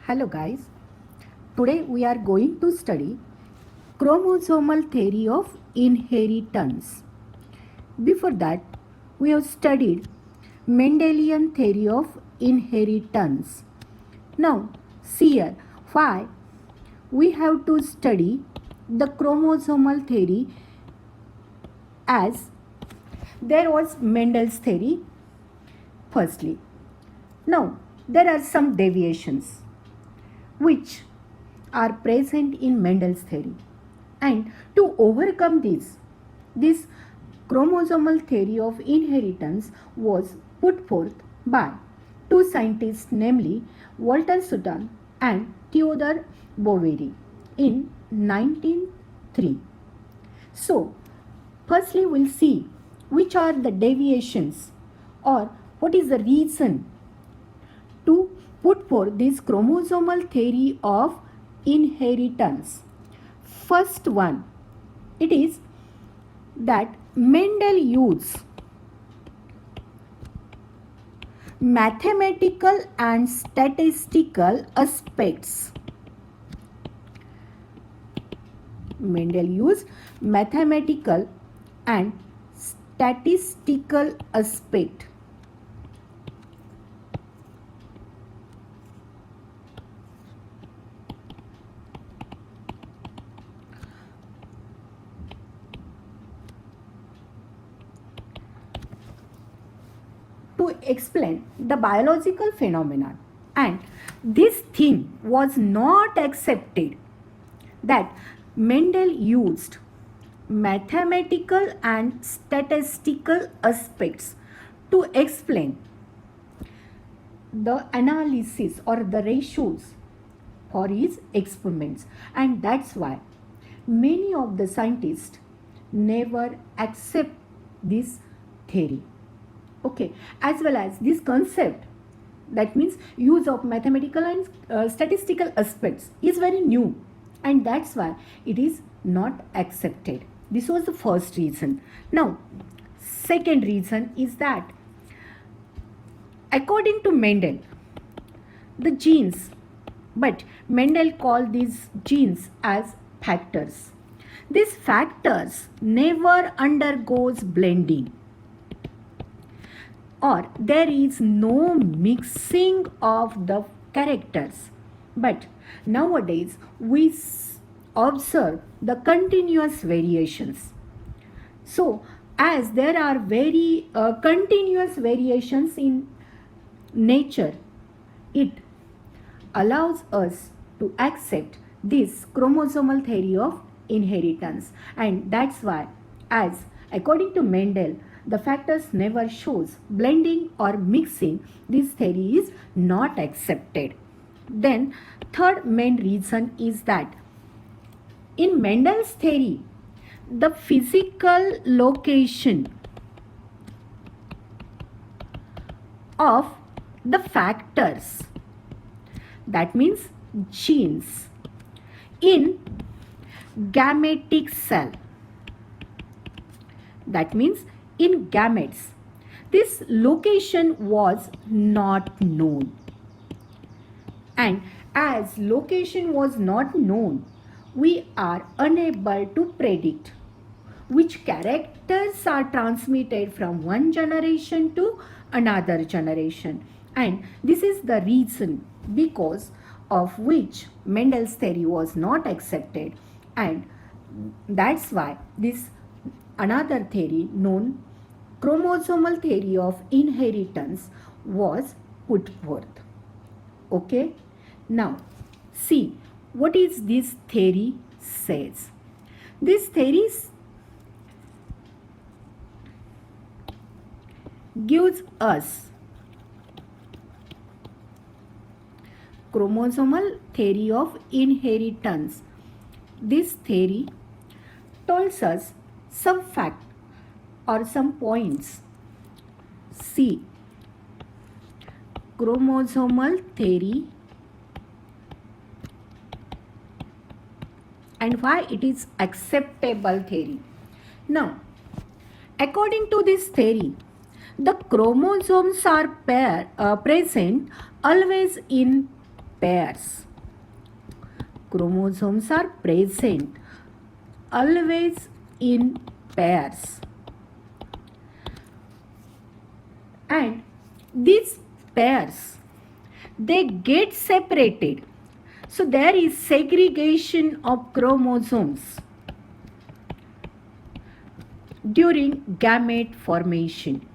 Hello guys, today we are going to study chromosomal theory of inheritance. Before that, we have studied Mendelian theory of inheritance. Now, see here why we have to study the chromosomal theory, as there was Mendel's theory firstly. Now, there are some deviations which are present in Mendel's theory. And to overcome this chromosomal theory of inheritance was put forth by two scientists, namely Walter Sutton and Theodore Boveri in 1903. So, firstly we'll see which are the deviations or what is the reason to put forth this chromosomal theory of inheritance. First one, it is that Mendel used mathematical and statistical aspects. Mendel used mathematical and statistical aspect to explain the biological phenomenon, and this theme was not accepted, that Mendel used mathematical and statistical aspects to explain the analysis or the ratios for his experiments, and that's why many of the scientists never accept this theory. Okay, as well as this concept, that means use of mathematical and statistical aspects, is very new, and that's why it is not accepted. This was the first reason. Now, second reason is that according to Mendel, the genes, but Mendel called these genes as factors. These factors never undergoes blending, or there is no mixing of the characters. But nowadays we observe the continuous variations. So, as there are very continuous variations in nature, it allows us to accept this chromosomal theory of inheritance, and that's why, as according to Mendel, the factors never shows blending or mixing, this theory is not accepted. Then third main reason is that in Mendel's theory, the physical location of the factors, that means genes, in gametic cell, that means in gametes, this location was not known, and as location was not known, we are unable to predict which characters are transmitted from one generation to another generation, and this is the reason because of which Mendel's theory was not accepted, and that's why this another theory known chromosomal theory of inheritance was put forth. Okay, now see what is this theory says. This theory gives us chromosomal theory of inheritance. This theory tells us some fact or some points. See, chromosomal theory and why it is acceptable theory. Now, according to this theory, the chromosomes are present always in pairs. Chromosomes are present always in pairs. And these pairs, they get separated. So there is segregation of chromosomes during gamete formation.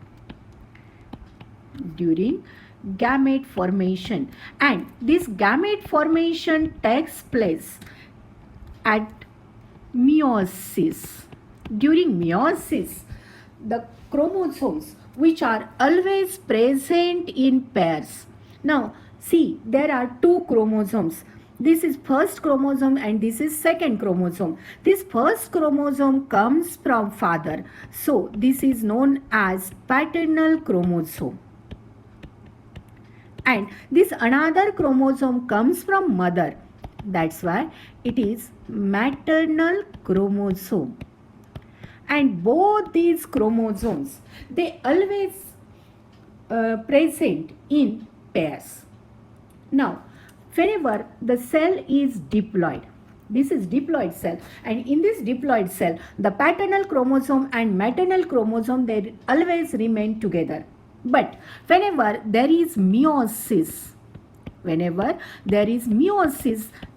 During gamete formation. And this gamete formation takes place at meiosis. During meiosis, the chromosomes which are always present in pairs. Now see, there are two chromosomes. This is first chromosome and this is second chromosome. This first chromosome comes from father. So this is known as paternal chromosome. And this another chromosome comes from mother. That's why it is maternal chromosome. And both these chromosomes, they always present in pairs. Now, whenever the cell is diploid, this is diploid cell, and in this diploid cell, the paternal chromosome and maternal chromosome, they always remain together. But whenever there is meiosis,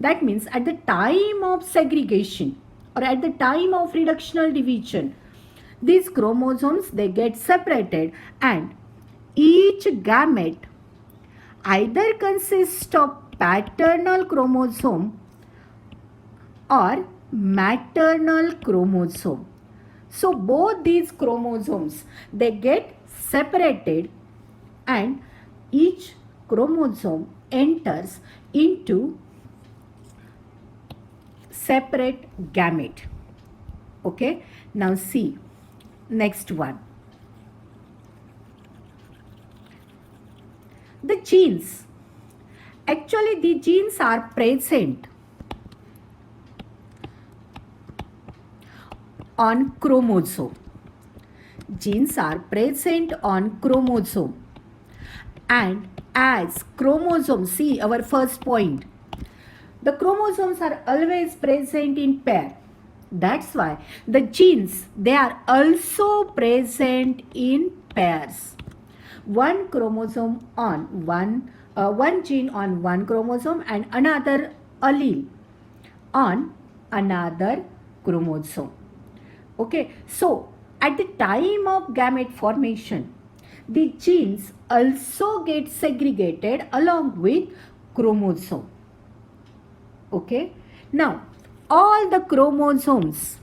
that means at the time of segregation or at the time of reductional division, these chromosomes, they get separated, and each gamete either consists of paternal chromosome or maternal chromosome. So both these chromosomes, they get separated, and each chromosome enters into separate gamete. Okay, now see next one. The genes. Actually, the genes are present on chromosome. Genes are present on chromosome. And as chromosomes, see our first point, the chromosomes are always present in pair. That's why the genes, they are also present in pairs. One chromosome on one gene on one chromosome and another allele on another chromosome. Okay, so at the time of gamete formation, the genes also get segregated along with chromosome. Okay, now all the chromosomes,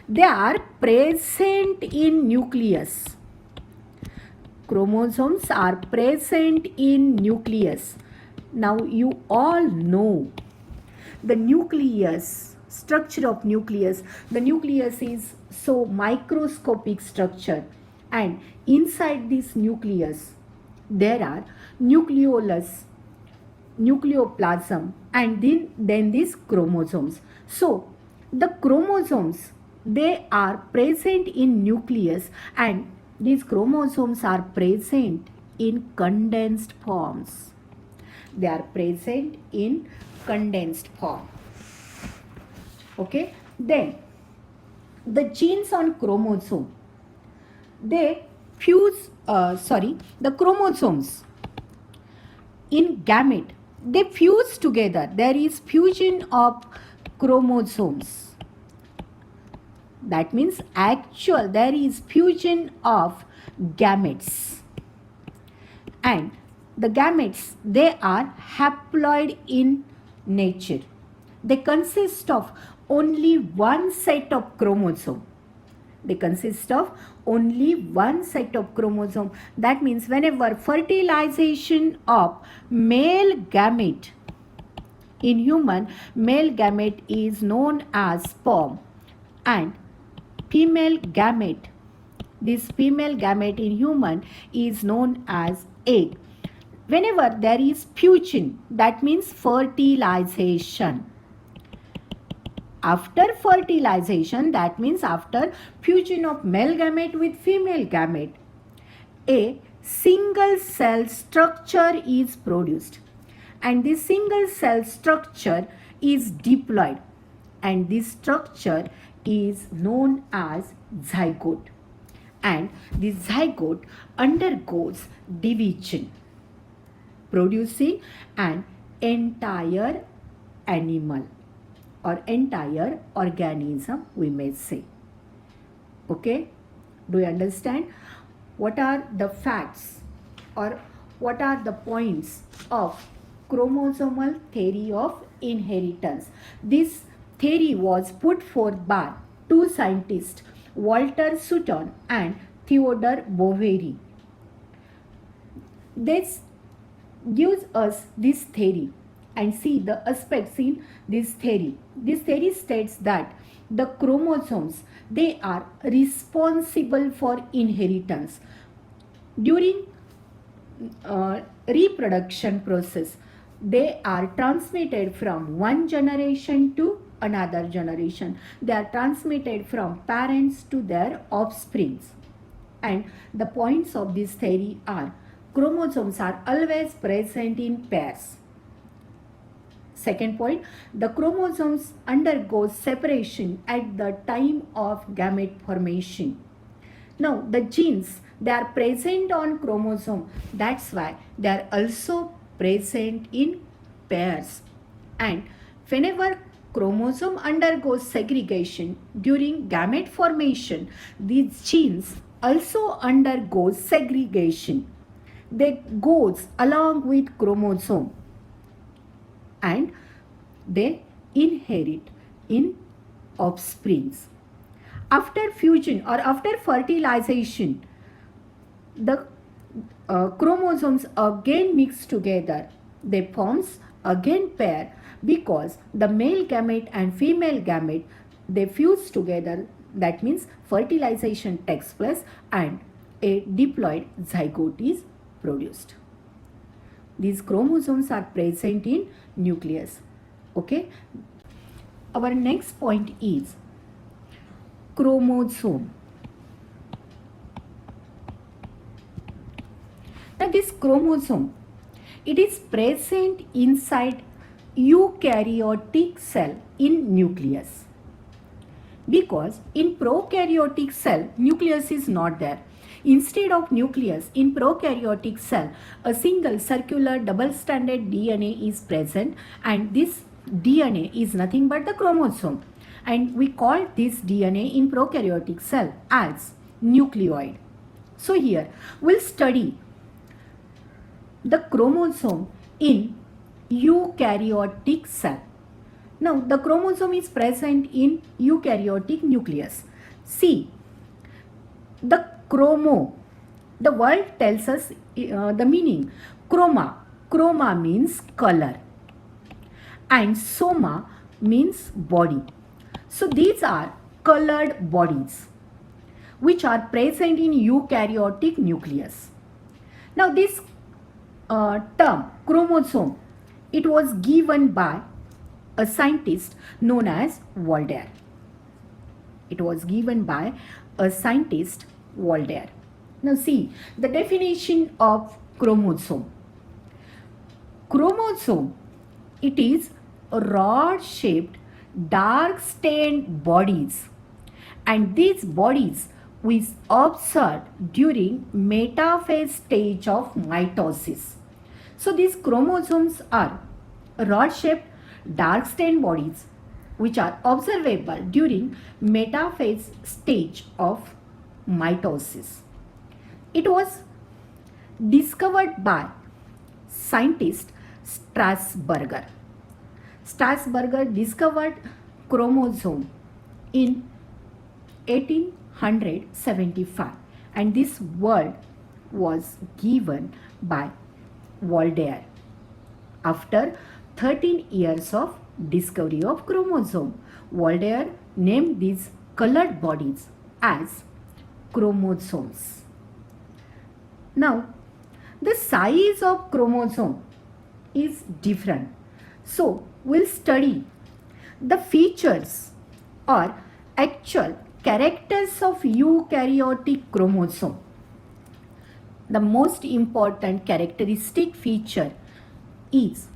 they are present in nucleus. Chromosomes are present in nucleus. Now you all know the nucleus, structure of nucleus. The nucleus is so microscopic structure, and inside this nucleus there are nucleolus, nucleoplasm, and then these chromosomes. So the chromosomes, they are present in nucleus, and these chromosomes are present in condensed forms. They are present in condensed form. Okay, then the genes on chromosome, they fuse, the chromosomes in gamete, they fuse together. There is fusion of chromosomes. That means there is fusion of gametes. And the gametes, they are haploid in nature. They consist of only one set of chromosome. They consist of only one set of chromosome. That means whenever fertilization of male gamete, in human, male gamete is known as sperm, and female gamete, this female gamete in human is known as egg. Whenever there is fusion, that means fertilization. After fertilization, that means after fusion of male gamete with female gamete, a single cell structure is produced. and this single cell structure is diploid, and this structure is known as zygote, and this zygote undergoes division, producing an entire animal or entire organism, we may say. Okay, do you understand what are the facts or what are the points of chromosomal theory of inheritance? This theory was put forth by two scientists, Walter Sutton and Theodore Boveri. This gives us this theory and see the aspects in this theory. This theory states that the chromosomes, they are responsible for inheritance. During reproduction process, they are transmitted from one generation to another generation. They are transmitted from parents to their offsprings. And the points of this theory are: chromosomes are always present in pairs. Second point, the chromosomes undergo separation at the time of gamete formation. Now, the genes, they are present on chromosome. That's why they are also present in pairs. And whenever chromosome undergoes segregation during gamete formation, these genes also undergo segregation. They goes along with chromosome and they inherit in offsprings. After fusion or after fertilization, the chromosomes again mix together. They forms again pair because the male gamete and female gamete, they fuse together. That means fertilization takes place and a diploid zygote is produced. These chromosomes are present in nucleus. Okay. Our next point is chromosome. Now this chromosome, it is present inside eukaryotic cell in nucleus, because in prokaryotic cell nucleus is not there. Instead of nucleus, in prokaryotic cell, a single circular double-stranded DNA is present, and this DNA is nothing but the chromosome. And we call this DNA in prokaryotic cell as nucleoid. So here we'll study the chromosome in eukaryotic cell. Now the chromosome is present in eukaryotic nucleus. See, the chromo, the word tells us the meaning. Chroma means color, and soma means body. So these are colored bodies which are present in eukaryotic nucleus. Now this term chromosome, it was given by a scientist known as Walder. It was given by a scientist Walder. Now see the definition of chromosome. Chromosome, it is rod-shaped, dark-stained bodies, and these bodies we observed during metaphase stage of mitosis. So these chromosomes are rod-shaped, dark-stained bodies which are observable during metaphase stage of mitosis. It was discovered by scientist Strasburger. Strasburger discovered chromosome in 1875, and this word was given by Walder after 13 years of discovery of chromosome. Walder named these colored bodies as chromosomes. Now, the size of chromosome is different. So, we'll study the features or actual characters of eukaryotic chromosome. The most important characteristic feature is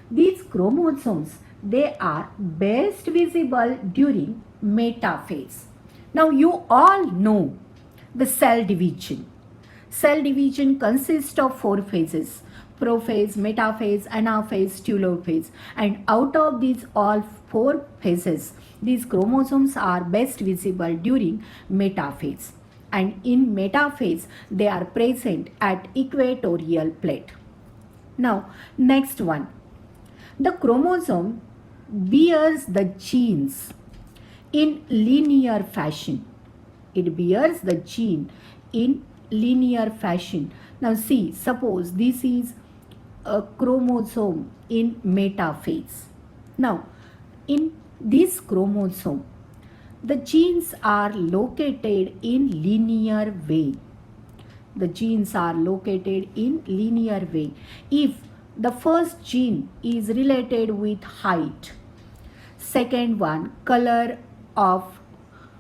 These chromosomes, they are best visible during metaphase. Now you all know the cell division. Cell division consists of four phases: prophase, metaphase, anaphase, telophase. And out of these all four phases, these chromosomes are best visible during metaphase. And in metaphase, they are present at equatorial plate. Now, next one. The chromosome bears the genes in linear fashion. It bears the gene in linear fashion. Now see, suppose this is a chromosome in metaphase. Now, in this chromosome, the genes are located in linear way. The genes are located in linear way. If the first gene is related with height, second one color of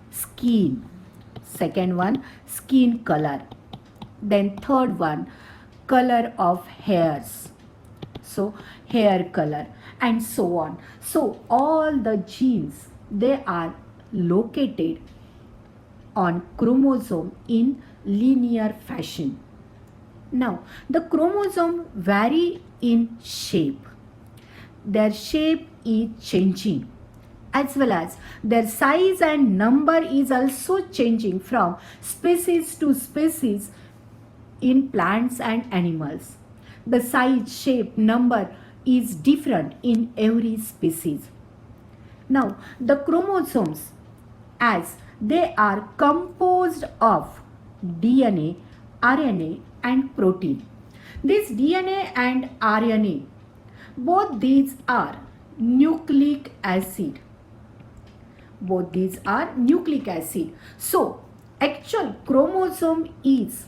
skin, second one skin color, then third one color of hairs, so hair color, and so on. So all the genes, they are located on chromosome in linear fashion. Now the chromosome vary in shape. Their shape is changing, as well as their size and number is also changing from species to species in plants and animals. The size, shape, number is different in every species. Now, the chromosomes, as they are composed of DNA, RNA, and protein. This DNA and RNA, both these are nucleic acid. Both these are nucleic acid. So, actual chromosome is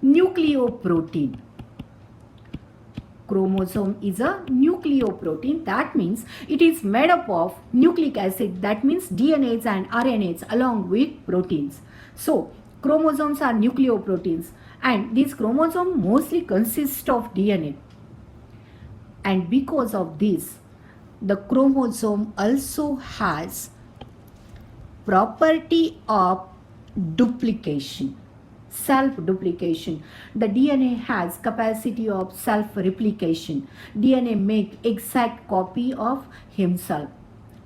nucleoprotein. Chromosome is a nucleoprotein. That means it is made up of nucleic acid. That means DNAs and RNAs along with proteins. So, chromosomes are nucleoproteins, and these chromosomes mostly consist of DNA. And because of this, the chromosome also has property of duplication, self-duplication. The DNA has capacity of self-replication. DNA make exact copy of himself.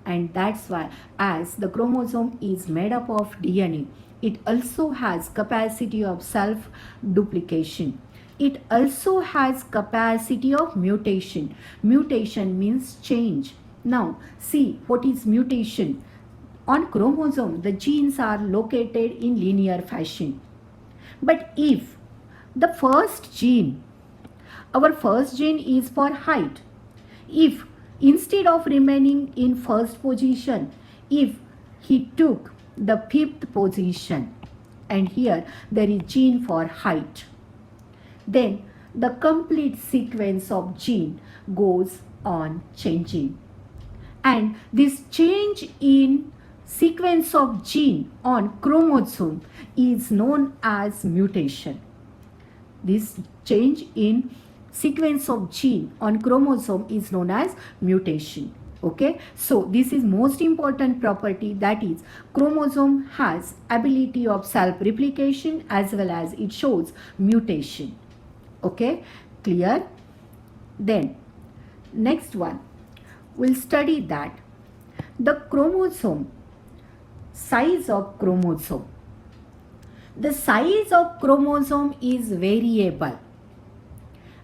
And that's why, as the chromosome is made up of DNA, it also has capacity of self-duplication. It also has capacity of mutation. Mutation means change. Now, see what is mutation. On chromosome, the genes are located in linear fashion. But if the first gene, our first gene is for height, if instead of remaining in first position, if he took the fifth position, and here there is gene for height, then the complete sequence of gene goes on changing. And this change in sequence of gene on chromosome is known as mutation. This change in sequence of gene on chromosome is known as mutation. Okay, so this is most important property, that is chromosome has ability of self-replication as well as it shows mutation. Okay, clear? Then next one, we'll study that the chromosome, size of chromosome. The size of chromosome is variable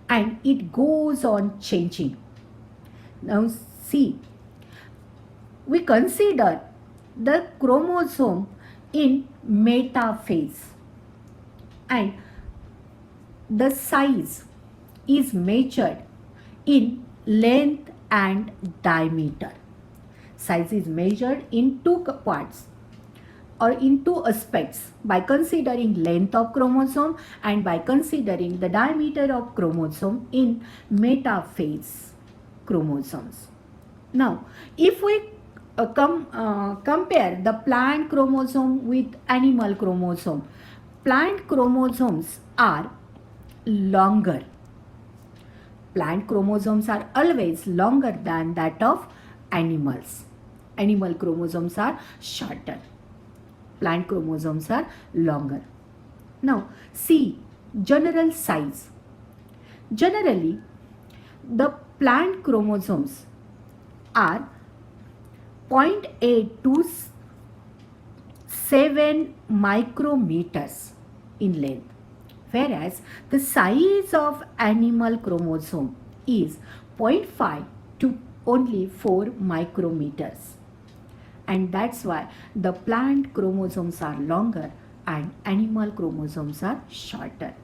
and it goes on changing. Now see, we consider the chromosome in metaphase, and the size is measured in length and diameter. Size is measured in two parts or in two aspects, by considering length of chromosome and by considering the diameter of chromosome in metaphase chromosomes. Now, if we compare the plant chromosome with animal chromosome, plant chromosomes are longer. Plant chromosomes are always longer than that of animals. Animal chromosomes are shorter. Plant chromosomes are longer. Now, see general size. Generally, the plant chromosomes are 0.8 to 7 micrometers in length, whereas the size of animal chromosome is 0.5 to only 4 micrometers. And that's why the plant chromosomes are longer and animal chromosomes are shorter.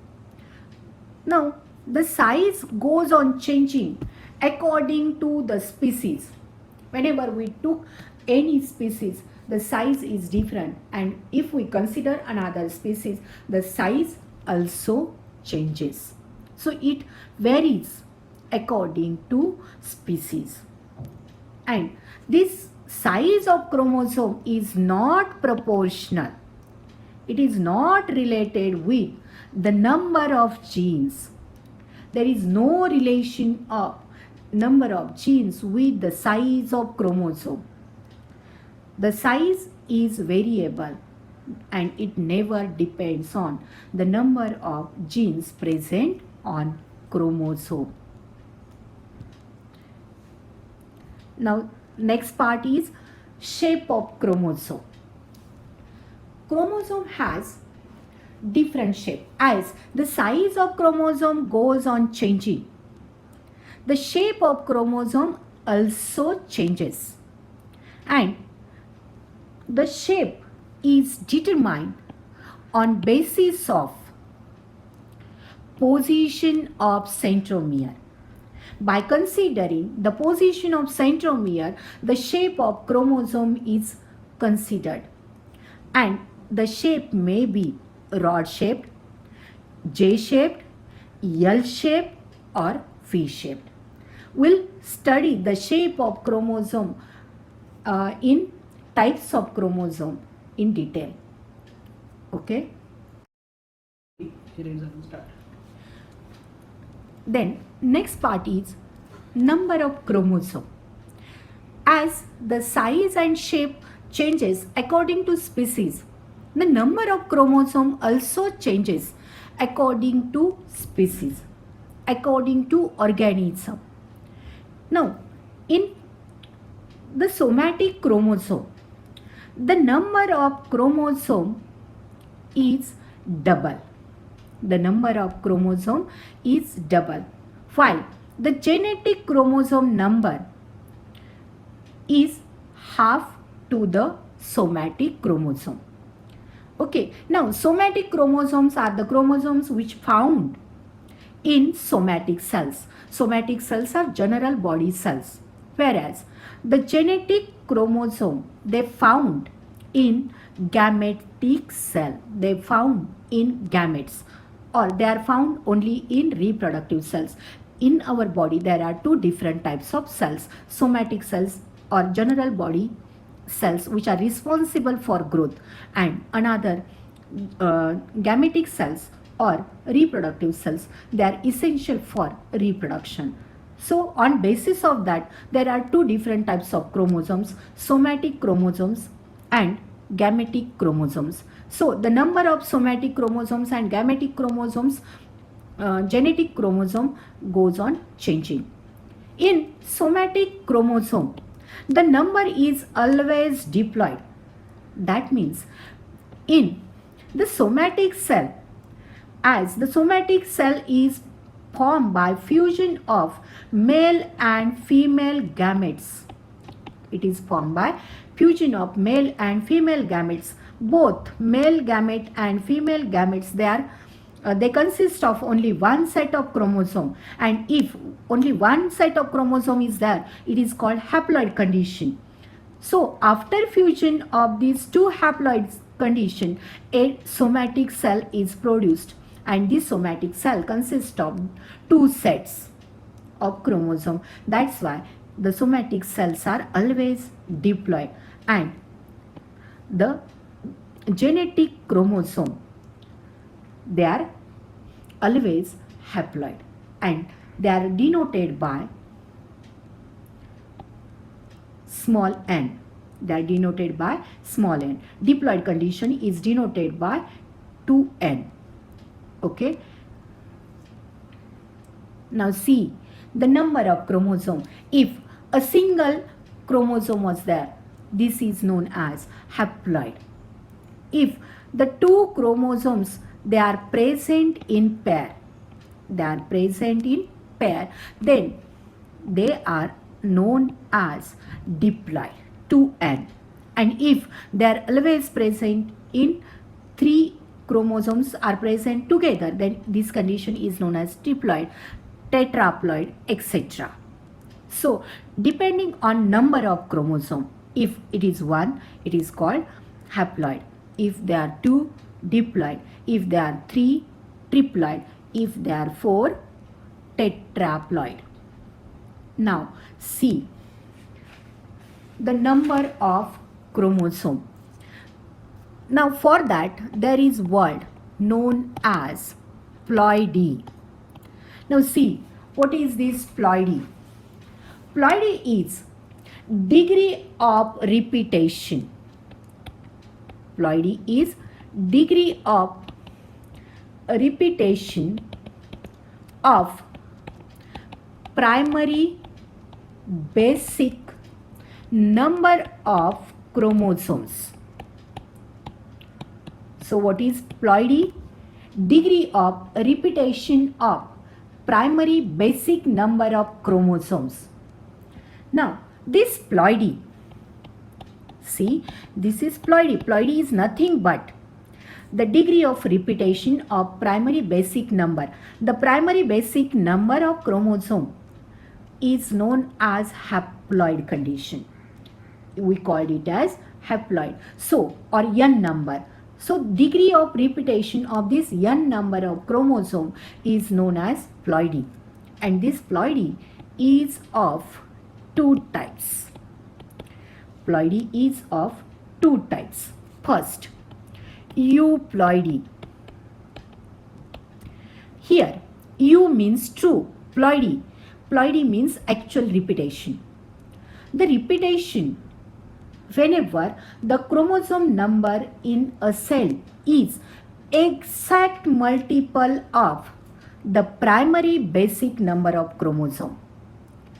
Now, the size goes on changing according to the species. Whenever we took any species, the size is different, and if we consider another species, the size also changes. So it varies according to species. And this size of chromosome is not proportional. It is not related with the number of genes. There is no relation of number of genes with the size of chromosome. The size is variable and it never depends on the number of genes present on chromosome. Now, next part is shape of chromosome. Chromosome has different shape. As the size of chromosome goes on changing, the shape of chromosome also changes, and the shape is determined on basis of position of centromere. By considering the position of centromere, the shape of chromosome is considered, and the shape may be rod-shaped, J-shaped, L-shaped or V-shaped. We'll study the shape of chromosome in types of chromosome in detail. Okay? Then next part is number of chromosome. As the size and shape changes according to species, the number of chromosome also changes according to species, according to organism. Now, in the somatic chromosome, the number of chromosome is double. The number of chromosome is double, while the genetic chromosome number is half to the somatic chromosome. Okay, now somatic chromosomes are the chromosomes which found in somatic cells. Somatic cells are general body cells, whereas the genetic chromosome they found in gametic cell. They found in gametes, or they are found only in reproductive cells. In our body there are two different types of cells: somatic cells or general body cells which are responsible for growth, and another gametic cells or reproductive cells. They are essential for reproduction. So on basis of that, there are two different types of chromosomes: somatic chromosomes and gametic chromosomes. So the number of somatic chromosomes and gametic chromosomes, genetic chromosome goes on changing. In somatic chromosome, the number is always diploid. That means in the somatic cell, as the somatic cell is formed by fusion of male and female gametes. It is formed by fusion of male and female gametes. Both male gamete and female gametes, they consist of only one set of chromosome, and if only one set of chromosome is there, it is called haploid condition. So after fusion of these two haploid condition, a somatic cell is produced, and this somatic cell consists of two sets of chromosome. That's why the somatic cells are always diploid, and the genetic chromosome, they are always haploid. And they are denoted by small n. They are denoted by small n. Diploid condition is denoted by 2n. Okay. Now see the number of chromosome. If a single chromosome was there, this is known as haploid. If the two chromosomes, they are present in pair, then they are known as diploid, 2n. And if they are always present in three chromosomes are present together, then this condition is known as triploid, tetraploid, etc. So depending on number of chromosome, if it is 1, it is called haploid. If there are 2, diploid. If there are 3, triploid. If there are 4, tetraploid. Now see the number of chromosome. Now for that there is word known as ploidy. Now see, what is this ploidy? Ploidy is degree of repetition. Ploidy is degree of repetition of primary basic number of chromosomes. So what is ploidy? Degree of repetition of primary basic number of chromosomes. Now this ploidy, see, this is ploidy. Ploidy is nothing but the degree of repetition of primary basic number. The primary basic number of chromosome is known as haploid condition. We called it as haploid. So, or n number. So degree of repetition of this n number of chromosome is known as ploidy. And this ploidy is of two types. Ploidy is of two types. First, euploidy. Here, eu means true. Ploidy. Ploidy means actual repetition. The repetition whenever the chromosome number in a cell is exact multiple of the primary basic number of chromosome.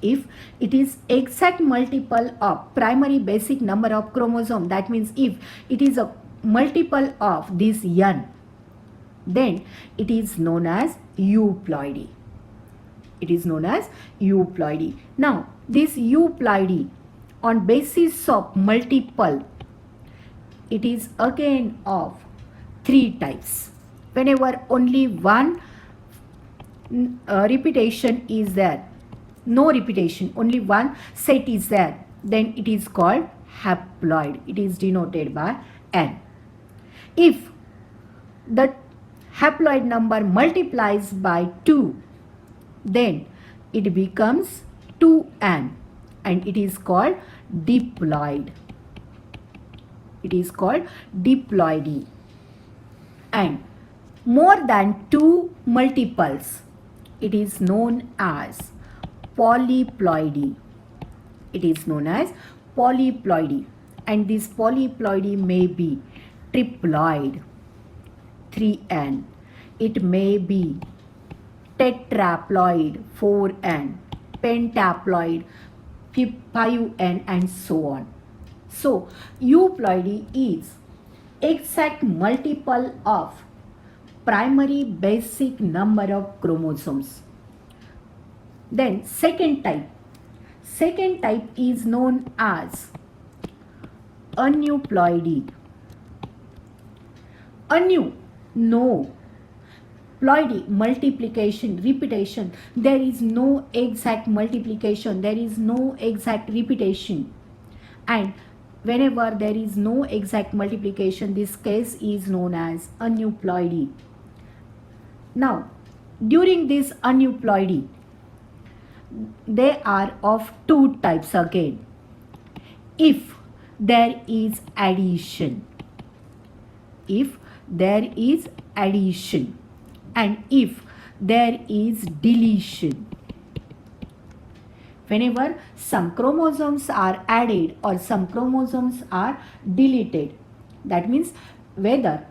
If it is exact multiple of primary basic number of chromosome, that means if it is a multiple of this n, then it is known as euploidy. It is known as euploidy. Now this euploidy on basis of multiple, it is again of three types. Whenever only one repetition is there, no repetition, only one set is there, then it is called haploid. It is denoted by n. If the haploid number multiplies by 2, then it becomes 2n and it is called diploid. It is called diploidy. And more than 2 multiples, it is known as polyploidy. It is known as polyploidy. And this polyploidy may be triploid, 3n. It may be tetraploid, 4n, pentaploid, 5n, and so on. So euploidy is exact multiple of primary basic number of chromosomes. Then second type is known as aneuploidy. Anu, no. Ploidy, multiplication, repetition. There is no exact multiplication. There is no exact repetition. And whenever there is no exact multiplication, this case is known as aneuploidy. Now, during this aneuploidy, they are of two types again. If there is addition. If there is addition. And if there is deletion. whenever some chromosomes are added or some chromosomes are deleted. That means whether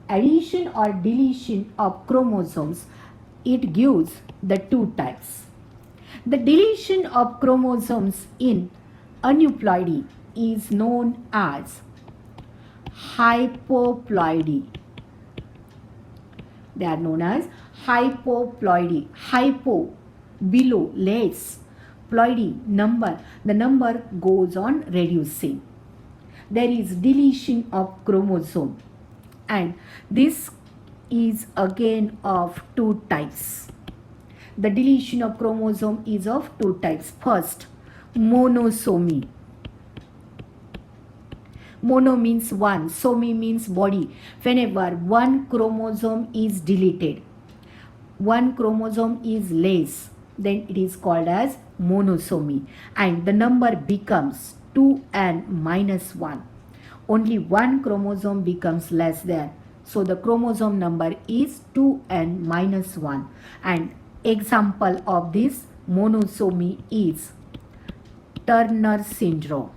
addition or deletion of chromosomes, it gives the two types. The deletion of chromosomes in aneuploidy is known as hypoploidy. They are known as hypoploidy. Hypo, below, less. Ploidy, number. The number goes on reducing. There is deletion of chromosome, and this is again of two types. The deletion of chromosome is of two types. First, monosomy. Mono means one, somy means body. Whenever one chromosome is deleted, one chromosome is less, then it is called as monosomy, and the number becomes 2n minus 1. Only one chromosome becomes less there. So the chromosome number is 2n minus 1. And example of this monosomy is Turner syndrome.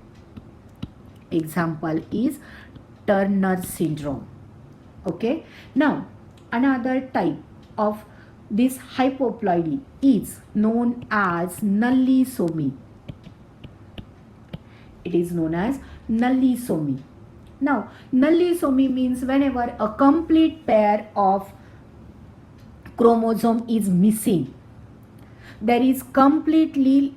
Example is Turner syndrome. Okay. Now another type of this hypoploidy is known as nullisomy. It is known as nullisomy. Now nullisomy means whenever a complete pair of chromosome is missing, there is completely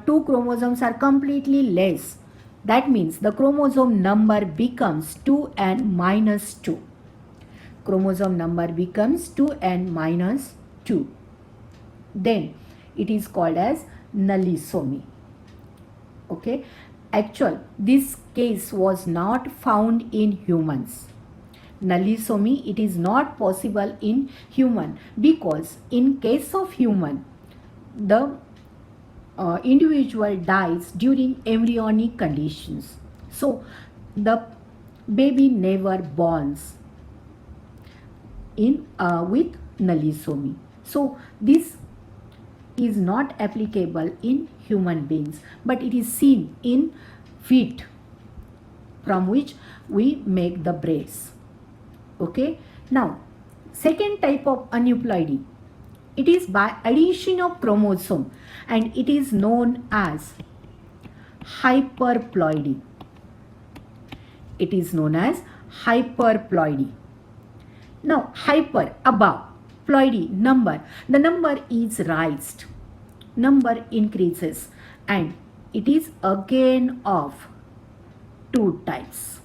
two chromosomes are completely less. That means the chromosome number becomes 2n minus 2. Chromosome number becomes 2n minus 2. Then it is called as nullisomy. Okay. Actually, this case was not found in humans. Nullisomy, it is not possible in human, because in case of human, the individual dies during embryonic conditions. So the baby never borns in with nullisomy. So this is not applicable in human beings, but it is seen in wheat, from which we make the breads. Okay. Now second type of aneuploidy, it is by addition of chromosome, and it is known as hyperploidy. It is known as hyperploidy. Now hyper, above, ploidy, number. The number is raised, number increases, and it is again of two types.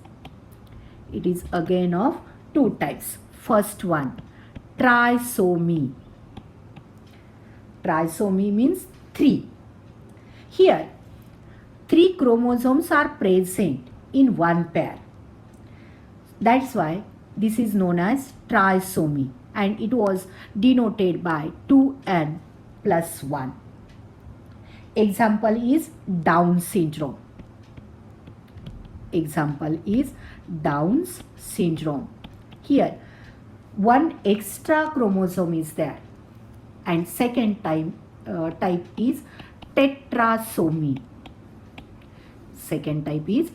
It is again of two types. First one, trisomy. Trisomy means 3. Here 3 chromosomes are present in one pair. That's why this is known as trisomy, and it was denoted by 2n plus 1. Example is Down syndrome. Example is Down's syndrome. Here one extra chromosome is there, and second type is tetrasomy. Second type is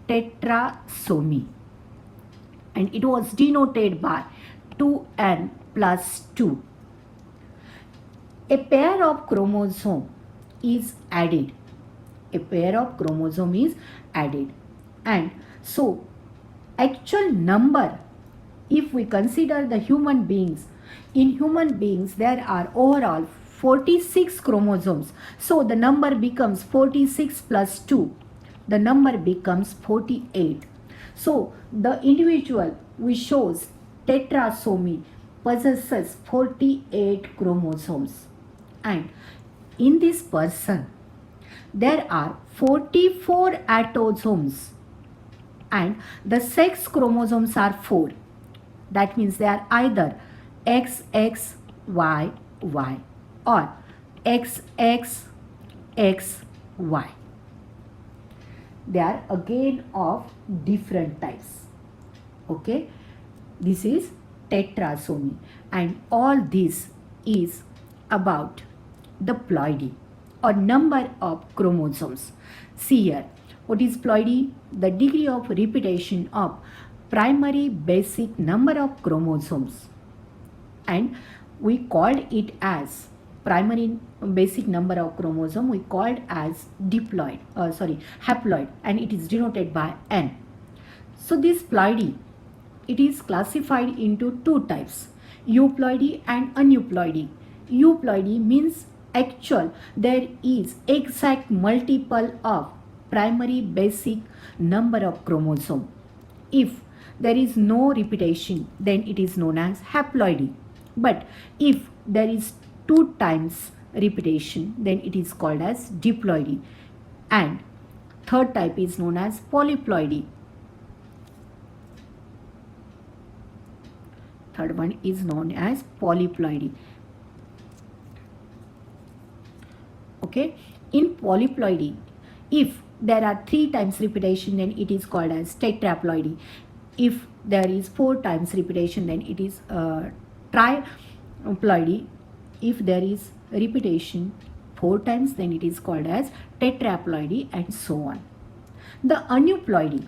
tetrasomy, and it was denoted by 2n plus 2. A pair of chromosome is added. A pair of chromosome is added, and so actual number, if we consider the human beings, in human beings there are overall 46 chromosomes. So the number becomes 46 plus 2. The number becomes 48. So the individual which shows tetrasomy possesses 48 chromosomes, and in this person there are 44 autosomes, and the sex chromosomes are 4. That means they are either XXYY or XXXY. They are again of different types. Okay, this is tetrasomy, and all this is about the ploidy. or number of chromosomes. See here, what is ploidy? The degree of repetition of primary basic number of chromosomes, and we called it as primary basic number of chromosome, we called as haploid, and it is denoted by N. So this ploidy, it is classified into two types, euploidy and aneuploidy. Euploidy means actual, there is exact multiple of primary basic number of chromosome. If there is no repetition, then it is known as haploidy. But if there is 2 times repetition, then it is called as diploidy. And third type is known as polyploidy. Third one is known as polyploidy. Okay, in polyploidy, if there are 3 times repetition, then it is called as tetraploidy. If there is 4 times repetition, then it is triploidy. If there is repetition 4 times, then it is called as tetraploidy, and so on. The aneuploidy,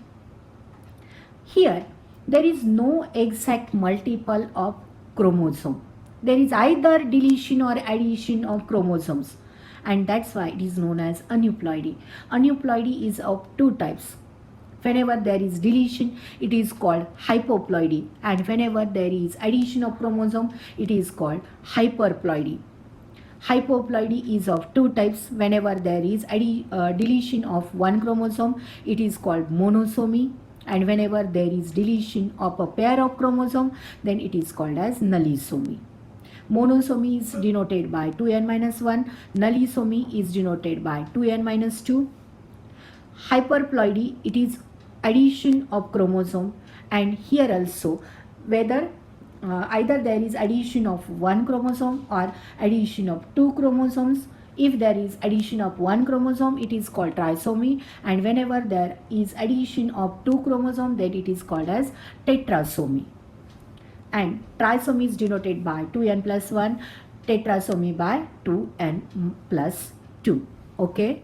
here there is no exact multiple of chromosome. There is either deletion or addition of chromosomes, and that's why it is known as aneuploidy. Aneuploidy is of 2 types. Whenever there is deletion, it is called hypoploidy, and whenever there is addition of chromosome, it is called hyperploidy. Hypoploidy is of 2 types. Whenever there is deletion of 1 chromosome, it is called monosomy, and whenever there is deletion of a pair of chromosome, then it is called as nullisomy. Monosomy is denoted by 2n-1, nullisomy is denoted by 2n-2. Hyperploidy, it is addition of chromosome, and here also whether either there is addition of 1 chromosome or addition of 2 chromosomes. If there is addition of 1 chromosome, it is called trisomy, and whenever there is addition of 2 chromosomes, then it is called as tetrasomy. And trisomy is denoted by 2n+1, tetrasomy by 2n+2. Okay.